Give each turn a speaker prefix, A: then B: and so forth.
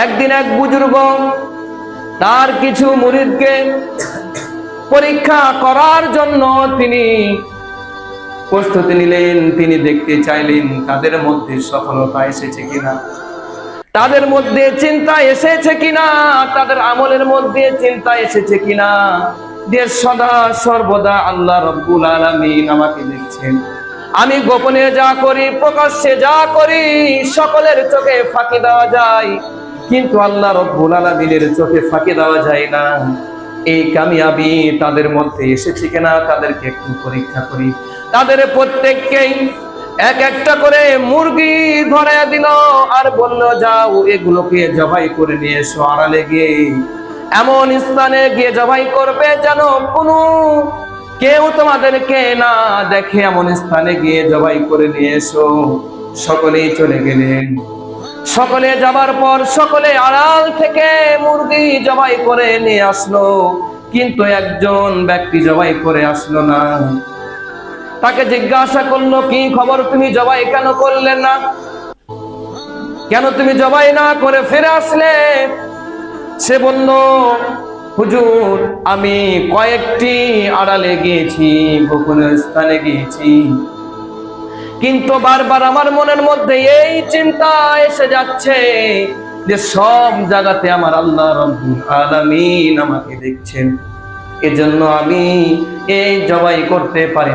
A: একদিন এক বুজুর্গ তার কিছু মুরিদকে পরীক্ষা করার জন্য তিনি প্রস্তুতি নিলেন। তিনি দেখতে চাইলেন তাদের মধ্যে সফলতা এসেছে কিনা, তাদের মধ্যে চিন্তা এসেছে কিনা, তাদের আমলের মধ্যে চিন্তা এসেছে কিনা, যে সদা সর্বদা আল্লাহ রব্বুল আলামিন আমাকে দেখছেন, আমি গোপনে যা করি প্রকাশ্যে যা করি সকলের চোখে ফাঁকি দেওয়া যায়, কিন্তু আল্লাহ রব্বুল আলামিনের চোখে ফাঁকি দেওয়া যায় না। এই কামিয়াবি তাদের মধ্যে এসেছে কিনা তাদেরকে একটু পরীক্ষা করি। তাদের প্রত্যেককেই এক একটা করে মুরগি ধরায়া দিল আর বলল, যাও এগুলোকে জবাই করে নিয়ে এসো, আড়ালে গিয়ে এমন স্থানে গিয়ে জবাই করবে যেন কোনো কেউ তোমাদেরকে না দেখে, এমন স্থানে গিয়ে জবাই করে নিয়ে এসো। সকলেই চলে গেলেন। সকলে যাবার পর সকলে আড়াল থেকে মুরগি জবাই করে নিয়ে আসলো, কিন্তু একজন ব্যক্তি জবাই করে আসলো না। তাকে জিজ্ঞাসা করলো, কি খবর, তুমি জবাই কেন করলে না, কেন তুমি জবাই না করে ফিরে আসলে? সে বলল, হুজুর আমি কয়েকটি আড়ালে গিয়েছি, গোপন স্থানে গিয়েছি, কিন্তু বারবার আমার মনের মধ্যে এই চিন্তা এসে যাচ্ছে যে সব জায়গাতে আমার আল্লাহ রব্বুল আলামিন আমাকে দেখছেন, এজন্য আমি এই জবাই করতে পারি।